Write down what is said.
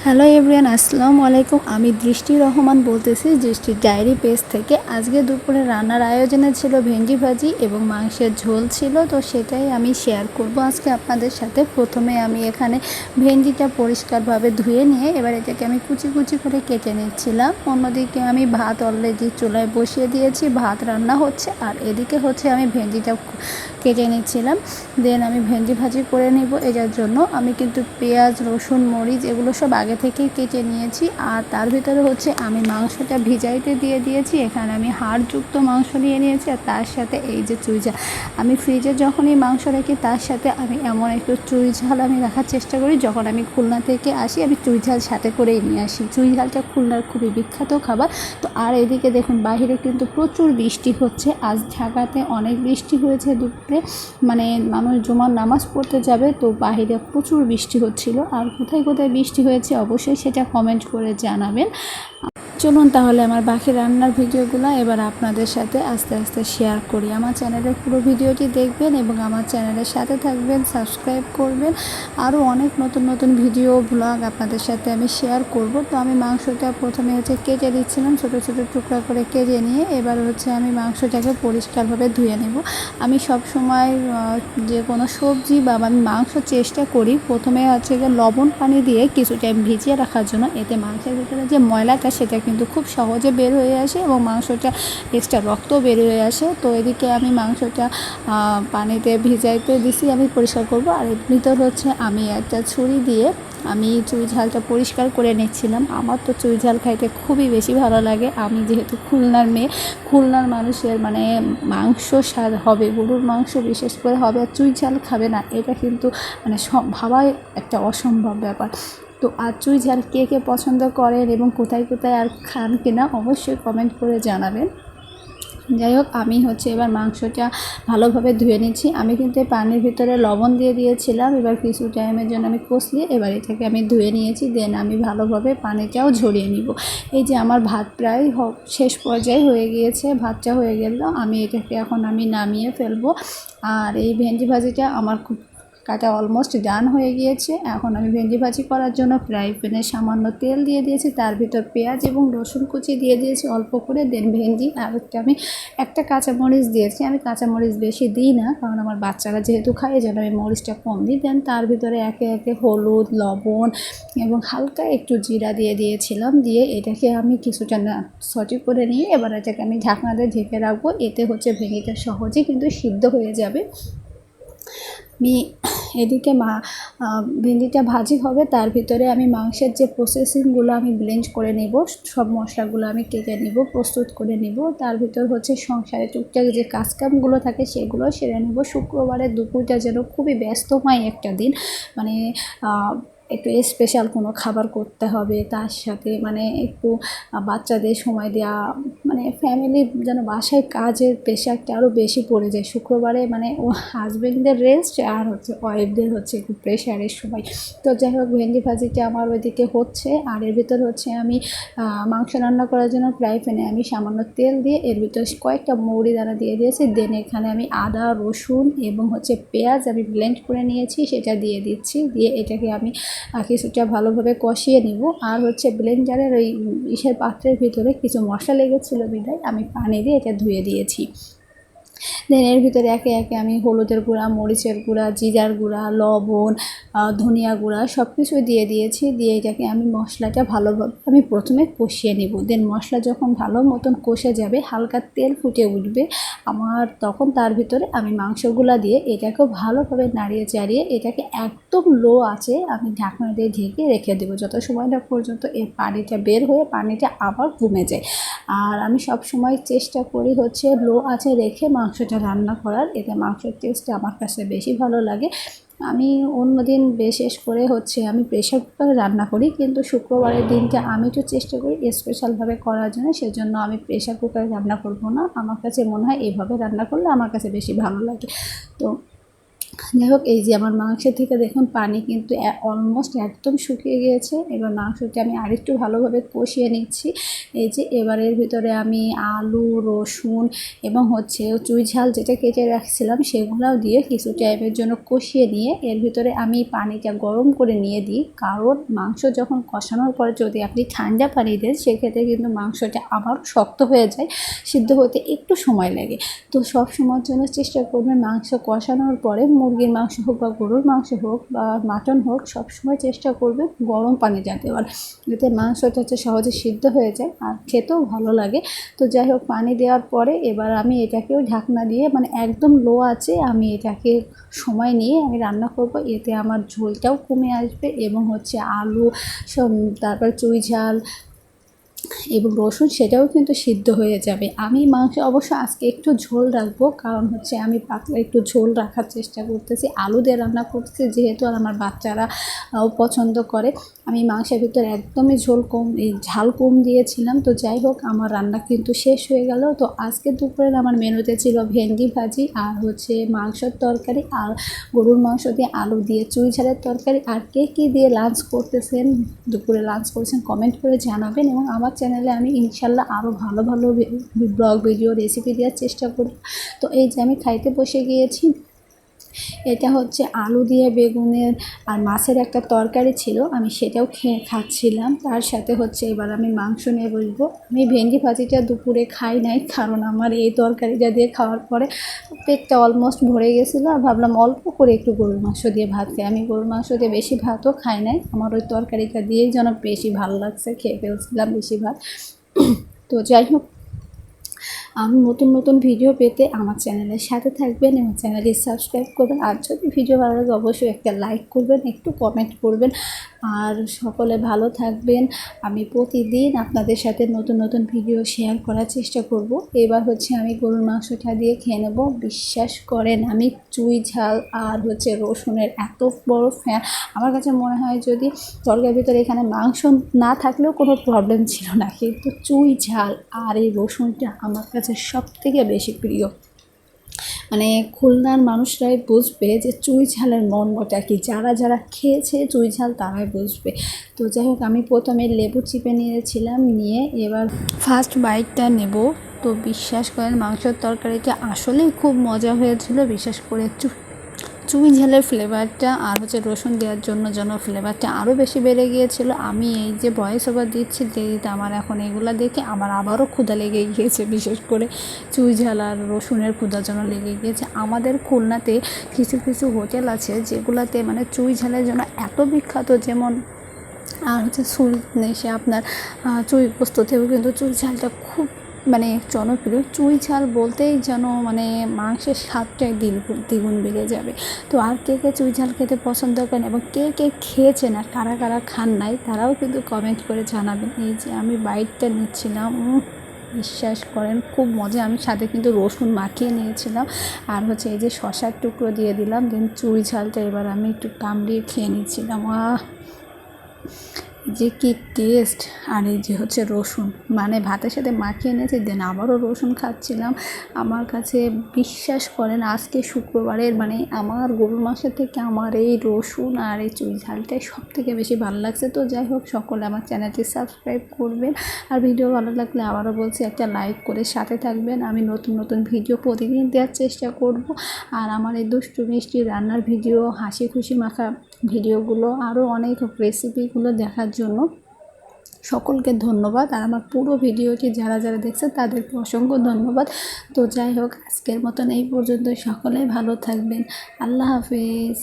Hello everyone, আসসালামু আলাইকুম। আমি দৃষ্টি রহমান বলতেছি, দৃষ্টি ডায়েরি পেজ থেকে। আজকে দুপুরে রান্নার আয়োজনে ছিল ভেন্ডি ভাজি এবং মাংসের ঝোল ছিল, তো সেটাই আমি শেয়ার করব আজকে আপনাদের সাথে। প্রথমে আমি এখানে ভেন্ডিটা পরিষ্কারভাবে ধুয়ে নিয়ে এবার এটাকে আমি কুচি কুচি করে কেটে নিচ্ছিলাম। অন্যদিকে আমি ভাত অলরেডি চুলায় বসিয়ে দিয়েছি, ভাত রান্না হচ্ছে, আর এদিকে হচ্ছে আমি ভেন্ডিটা কেটে নিচ্ছিলাম। দেন আমি ভেন্ডি ভাজি করে নেব। এটার জন্য আমি কিন্তু পেঁয়াজ, রসুন, মরিচ এগুলো সব আগে থেকেই কেটে নিয়েছি। আর তার ভিতরে হচ্ছে আমি মাংসটা ভিজাইতে দিয়ে দিয়েছি। এখানে আমি হাড়যুক্ত মাংস নিয়ে নিয়েছি, আর তার সাথে এই যে চুই ঝাল। আমি ফ্রিজে যখনই মাংস রাখি তার সাথে আমি এমন একটু চুই ঝাল আমি রাখার চেষ্টা করি। যখন আমি খুলনা থেকে আসি আমি চুই ঝাল সাথে করেই নিয়ে আসি। চুই ঝালটা খুলনার খুবই বিখ্যাত খাবার। তো আর এদিকে দেখুন বাইরে কিন্তু প্রচুর বৃষ্টি হচ্ছে। আজ ঢাকাতে অনেক বৃষ্টি হয়েছে দুপুরে, মানে মানুষ জুমার নামাজ পড়তে যাবে, তো বাইরে প্রচুর বৃষ্টি হচ্ছিল। আর কোথায় কোথায় বৃষ্টি হয়েছে অবশ্যই সেটা কমেন্ট করে জানাবেন। চলুন তাহলে আমার বাকি রান্নার ভিডিওগুলো এবার আপনাদের সাথে আস্তে আস্তে শেয়ার করি। আমার চ্যানেলের পুরো ভিডিওটি দেখবেন এবং আমার চ্যানেলের সাথে থাকবেন, সাবস্ক্রাইব করবেন। আরও অনেক নতুন নতুন ভিডিও ব্লগ আপনাদের সাথে আমি শেয়ার করব। তো আমি মাংসটা প্রথমে হচ্ছে কেটে দিচ্ছিলাম, ছোটো ছোটো টুকরা করে কেটে নিয়ে এবার হচ্ছে আমি মাংসটাকে পরিষ্কারভাবে ধুয়ে নেব। আমি সব সময় যে কোনো সবজি বা আমি মাংস চেষ্টা করি প্রথমে হচ্ছে লবণ পানি দিয়ে কিছু টাইম ভিজিয়ে রাখার জন্য। এতে মাংসের ভিতরে যে ময়লাটা সেটা কিন্তু খুব সহজে বের হয়ে আসে এবং মাংসটা এক্সট্রা রক্ত বের হয়ে আসে। তো এদিকে আমি মাংসটা পানিতে ভিজাইতে দিছি, আমি পরিষ্কার করব। আর এর ভিতর হচ্ছে আমি একটা ছুরি দিয়ে আমি চুই ঝালটা পরিষ্কার করে নিচ্ছিলাম। আমার তো চুই ঝাল খাইতে খুবই বেশি ভালো লাগে। আমি যেহেতু খুলনার মেয়ে, খুলনার মানুষের মানে মাংস স্বাদ হবে, গরুর মাংস বিশেষ করে হবে, আর চুই ঝাল খাবে না, এটা কিন্তু মানে ভাবাই একটা অসম্ভব ব্যাপার। তো আর চুই ঝাল কে কে পছন্দ করেন এবং কোথায় কোথায় আর খান কিনা অবশ্যই কমেন্ট করে জানাবেন। যাই হোক, আমি হচ্ছে এবার মাংসটা ভালোভাবে ধুয়ে নিচ্ছি। আমি কিন্তু পানির ভিতরে লবণ দিয়ে দিয়েছিলাম, এবার কিছু টাইমের জন্য আমি কষলিয়ে এবার এটাকে আমি ধুয়ে নিয়েছি। দেন আমি ভালোভাবে পানিটাও ঝরিয়ে নিব। এই যে আমার ভাত প্রায় শেষ পর্যায়ে হয়ে গিয়েছে, ভাতটা হয়ে গেল, আমি এটাকে এখন আমি নামিয়ে ফেলবো। আর এই ভেন্ডি ভাজিটা আমার খুব কাটা অলমোস্ট ডান হয়ে গিয়েছে। এখন আমি ভেন্ডি ভাজি করার জন্য ফ্রাই প্যানে সামান্য তেল দিয়ে দিয়েছি, তার ভিতর পেঁয়াজ এবং রসুন কুচি দিয়ে দিয়েছি অল্প করে। দেন ভেন্ডি আর আমি একটা কাঁচামরিচ দিয়েছি। আমি কাঁচামরিচ বেশি দিই না, কারণ আমার বাচ্চারা যেহেতু খায় এই জন্য আমি মরিচটা কম দিই। দেন তার ভিতরে একে একে হলুদ, লবণ এবং হালকা একটু জিরা দিয়ে দিয়েছিলাম। দিয়ে এটাকে আমি কিছুটা সটি করে নিয়ে এবার এটাকে আমি ঢাকনা দিয়ে ঢেকে রাখবো। এতে হচ্ছে ভেন্ডিটা সহজেই কিন্তু সিদ্ধ হয়ে যাবে। আমি এদিকে ভেন্ডিটা ভাজি হবে, তার ভিতরে আমি মাংসের যে প্রসেসিংগুলো আমি ব্লেন্ড করে নেব, সব মশলাগুলো আমি কেটে নেব, প্রস্তুত করে নেব। তার ভিতর হচ্ছে সংসারে টুকটাক যে কাজকামগুলো থাকে সেগুলো সেরে নেব। শুক্রবারের দুপুরটা যেন খুবই ব্যস্তময় একটা দিন, মানে একটু স্পেশাল কোনো খাবার করতে হবে, তার সাথে মানে একটু বাচ্চাদের সময় দেওয়া, মানে ফ্যামিলির যেন বাসায় কাজের প্রেশারটা আরও বেশি পড়ে যায় শুক্রবারে, মানে ও হাজব্যান্ডের রেস্ট আর হচ্ছে ওয়াইফদের হচ্ছে একটু প্রেশারের সময়। তো যাই হোক, ভেন্ডি ভাজিটা আমার ওইদিকে হচ্ছে, আর এর ভিতর হচ্ছে আমি মাংস রান্না করার জন্য ফ্রাই প্যানে আমি সামান্য তেল দিয়ে এর ভিতর কয়েকটা মৌরি দানা দিয়ে দিয়েছি। দেন এখানে আমি আদা, রসুন এবং হচ্ছে পেঁয়াজ আমি ব্লেন্ড করে নিয়েছি সেটা দিয়ে দিচ্ছি। দিয়ে এটাকে আমি কিছুটা ভালোভাবে কষিয়ে নিব। আর হচ্ছে ব্লেন্ডারের ওই পাত্রের ভিতরে কিছু মশলা লেগেছিলো বিধায় আমি পানি দিয়ে এটা ধুয়ে দিয়েছি। দেন এর ভিতরে একে একে আমি হলুদের গুঁড়া, মরিচের গুঁড়া, জিরার গুঁড়া, লবণ, ধনিয়া গুঁড়া সব কিছুই দিয়ে দিয়েছি। দিয়ে এটাকে আমি মশলাটা ভালোভাবে আমি প্রথমে কষিয়ে নেব। দেন মশলা যখন ভালো মতন কষে যাবে, হালকা তেল ফুটে উঠবে আমার, তখন তার ভিতরে আমি মাংসগুলা দিয়ে এটাকেও ভালোভাবে নাড়িয়ে চাড়িয়ে এটাকে একদম লো আছে আমি ঢাকনা দিয়ে ঢেকে রেখে দেবো যত সময়টা পর্যন্ত এর পানিটা বের হয়ে পানিটা আবার কমে যায়। আর আমি সব সময় চেষ্টা করি হচ্ছে লো আঁচে রেখে মাংসটা রান্না করার, এতে মাংসের টেস্টটা আমার কাছে বেশি ভালো লাগে। আমি অন্যদিন বিশেষ করে হচ্ছে আমি প্রেশার কুকারে রান্না করি, কিন্তু শুক্রবারের দিনটা আমি একটু চেষ্টা করি স্পেশালভাবে করার জন্য, সেজন্য আমি প্রেশার কুকারে রান্না করব না। আমার কাছে মনে হয় এইভাবে রান্না করলে আমার কাছে বেশি ভালো লাগে। তো যাই হোক, এই যে আমার মাংসের থেকে দেখুন পানি কিন্তু অলমোস্ট একদম শুকিয়ে গিয়েছে। এবার মাংসটা আমি আরেকটু ভালোভাবে কষিয়ে নিচ্ছি। এই যে এবার এর ভিতরে আমি আলু, রসুন এবং হচ্ছে চুই ঝাল যেটা কেটে রাখছিলাম সেগুলোও দিয়ে কিছু টাইমের জন্য কষিয়ে নিয়ে এর ভিতরে আমি পানিটা গরম করে নিয়ে দিই। কারণ মাংস যখন কষানোর পরে যদি আপনি ঠান্ডা পানি দেন সেক্ষেত্রে কিন্তু মাংসটা আবারও শক্ত হয়ে যায়, সিদ্ধ হতে একটু সময় লাগে। তো সব সময়ের জন্য চেষ্টা করবেন মাংস কষানোর পরে মুরগির মাংস হোক বা গরুর মাংস হোক বা মাটন হোক, সবসময় চেষ্টা করবেন গরম পানিটা দেওয়ার, এতে মাংসটা হচ্ছে সহজে সিদ্ধ হয়ে যায় আর খেতেও ভালো লাগে। তো যাই হোক, পানি দেওয়ার পরে এবার আমি এটাকেও ঢাকনা দিয়ে মানে একদম লো আছে আমি এটাকে সময় নিয়ে আমি রান্না করব। এতে আমার ঝোলটাও কমে আসবে এবং হচ্ছে আলু সব, তারপর চুই ঝাল এবং রসুন সেটাও কিন্তু সিদ্ধ হয়ে যাবে। আমি মাংস অবশ্য আজকে একটু ঝোল রাখবো, কারণ হচ্ছে আমি পাতলা একটু ঝোল রাখার চেষ্টা করতেছি, আলু দিয়ে রান্না করতেছি যেহেতু, আর আমার বাচ্চারা পছন্দ করে। আমি মাংসের ভিতরে একদমই ঝাল কম দিয়েছিলাম। তো যাই হোক, আমার রান্না কিন্তু শেষ হয়ে গেল। তো আজকে দুপুরের আমার মেনুতে ছিল ভেন্ডি ভাজি আর হচ্ছে মাংসের তরকারি আর গরুর মাংস দিয়ে আলু দিয়ে চুই ঝালের তরকারি। আর কে কী দিয়ে লাঞ্চ করতেছেন, দুপুরে লাঞ্চ করেছেন কমেন্ট করে জানাবেন। এবং আমার চ্যানেলে আমি ইনশাল্লাহ আরও ভালো ভালো ব্লগ ভিডিও রেসিপি দেওয়ার চেষ্টা করব। তো এই যে আমি খাইতে বসে গিয়েছি। এটা হচ্ছে আলু দিয়ে বেগুনের আর মাছের একটা তরকারি ছিল, আমি সেটাও খাচ্ছিলাম। তার সাথে হচ্ছে এবার আমি মাংস নিয়ে বসবো। আমি ভেন্ডি ভাজিটা দুপুরে খাই নাই, কারণ আমার এই তরকারিটা দিয়ে খাওয়ার পরে পেটটা অলমোস্ট ভরে গেছিলো। আর ভাবলাম অল্প করে একটু গরুর মাংস দিয়ে ভাত খাই। আমি গরুর মাংস দিয়ে বেশি ভাতও খাই নাই, আমার ওই তরকারিটা দিয়েই যেন বেশি ভালো লাগছে, খেয়ে ফেলছিলাম বেশি ভাত। তো যাই হোক, আমি নতুন নতুন ভিডিও পেতে আমার চ্যানেলের সাথে থাকবেন এবং চ্যানেলটি সাবস্ক্রাইব করবেন। আর যদি ভিডিও ভালো লাগে অবশ্যই একটা লাইক করবেন, একটু কমেন্ট করবেন। আর সকলে ভালো থাকবেন। আমি প্রতিদিন আপনাদের সাথে নতুন নতুন ভিডিও শেয়ার করার চেষ্টা করব। এবার হচ্ছে আমি গরুর মাংসটা দিয়ে খেয়ে নেব। বিশ্বাস করেন আমি চুই ঝাল আর হচ্ছে রসুনের এত বড় ফ্যান। আমার কাছে মনে হয় যদি তরকারির ভিতরে এখানে মাংস না থাকলেও কোনো প্রবলেম ছিল না, কিন্তু চুই ঝাল আর এই রসুনটা আমার কাছে সবথেকে বেশি প্রিয়। মানে খুলনার মানুষরাই বুঝবে যে চুই ঝালের মর্মটা কি, যারা যারা খেয়েছে চুই ঝাল তারাই বুঝবে। তো যাই হোক, আমি প্রথমে লেবু চিপে নিয়েছিলাম, নিয়ে এবার ফার্স্ট বাইটটা নেব। তো বিশ্বাস করেন মাংসের তরকারিটা আসলেই খুব মজা হয়েছিল। বিশেষ করে চুই ঝালের ফ্লেভারটা আর হচ্ছে রসুন দেওয়ার জন্য যেন ফ্লেভারটা আরও বেশি বেড়ে গিয়েছিল। আমি এই যে ভয়েস ওভার দিচ্ছি দেরিতে, আমার এখন এগুলো দেখে আমার আবারও ক্ষুধা লেগে গিয়েছে। বিশেষ করে চুই ঝাল আর রসুনের ক্ষুধা যেন লেগে গিয়েছে। আমাদের খুলনাতে কিছু কিছু হোটেল আছে যেগুলোতে মানে চুই ঝালের জন্য এত বিখ্যাত, যেমন আর হচ্ছে সে আপনার চুই পোস্ততেও কিন্তু চুই ঝালটা খুব মানে জনপ্রিয়। চুই ঝাল বলতেই যেন মানে মাংসের স্বাদটাই দ্বিগুণ বেড়ে যাবে। তো আর কে কে চুই ঝাল খেতে পছন্দ করেন এবং কে কে খেয়েছেন আর কারা কারা খান নাই তারাও কিন্তু কমেন্ট করে জানাবেন। এই যে আমি বাইটটা নিচ্ছিলাম, বিশ্বাস করেন খুব মজা। আমি সাথে কিন্তু রসুন মাখিয়ে নিয়েছিলাম আর হচ্ছে এই যে শসার টুকরো দিয়ে দিলাম। দেন চুই ঝালটা এবার আমি একটু কামড়িয়ে খেয়ে নিচ্ছিলাম। যে কি টেস্ট! আর এই যে হচ্ছে রসুন, মানে ভাতের সাথে মাখিয়ে নিয়েছি, দেন আবারও রসুন খাচ্ছিলাম। আমার কাছে বিশ্বাস করেন আজকে শুক্রবারের মানে আমার গরুর মাংসের থেকে আমার এই রসুন আর এই চুই ঝালটাই সব থেকে বেশি ভালো লাগছে। তো যাই হোক, সকলে আমার চ্যানেলটি সাবস্ক্রাইব করবেন। আর ভিডিও ভালো লাগলে আবারও বলছি একটা লাইক করে সাথে থাকবেন। আমি নতুন নতুন ভিডিও প্রতিদিন দেওয়ার চেষ্টা করব। আর আমার এই দুষ্টু মিষ্টি রান্নার ভিডিও, হাসি খুশি মাখা ভিডিওগুলো, আরও অনেক রেসিপিগুলো দেখার জন্য সকলকে ধন্যবাদ। আর আমার পুরো ভিডিওটি যারা যারা দেখছে তাদেরকে অসংখ্য ধন্যবাদ। তো যাই হোক, আজকের মতন এই পর্যন্ত। সকলে ভালো থাকবেন। আল্লাহ হাফেজ।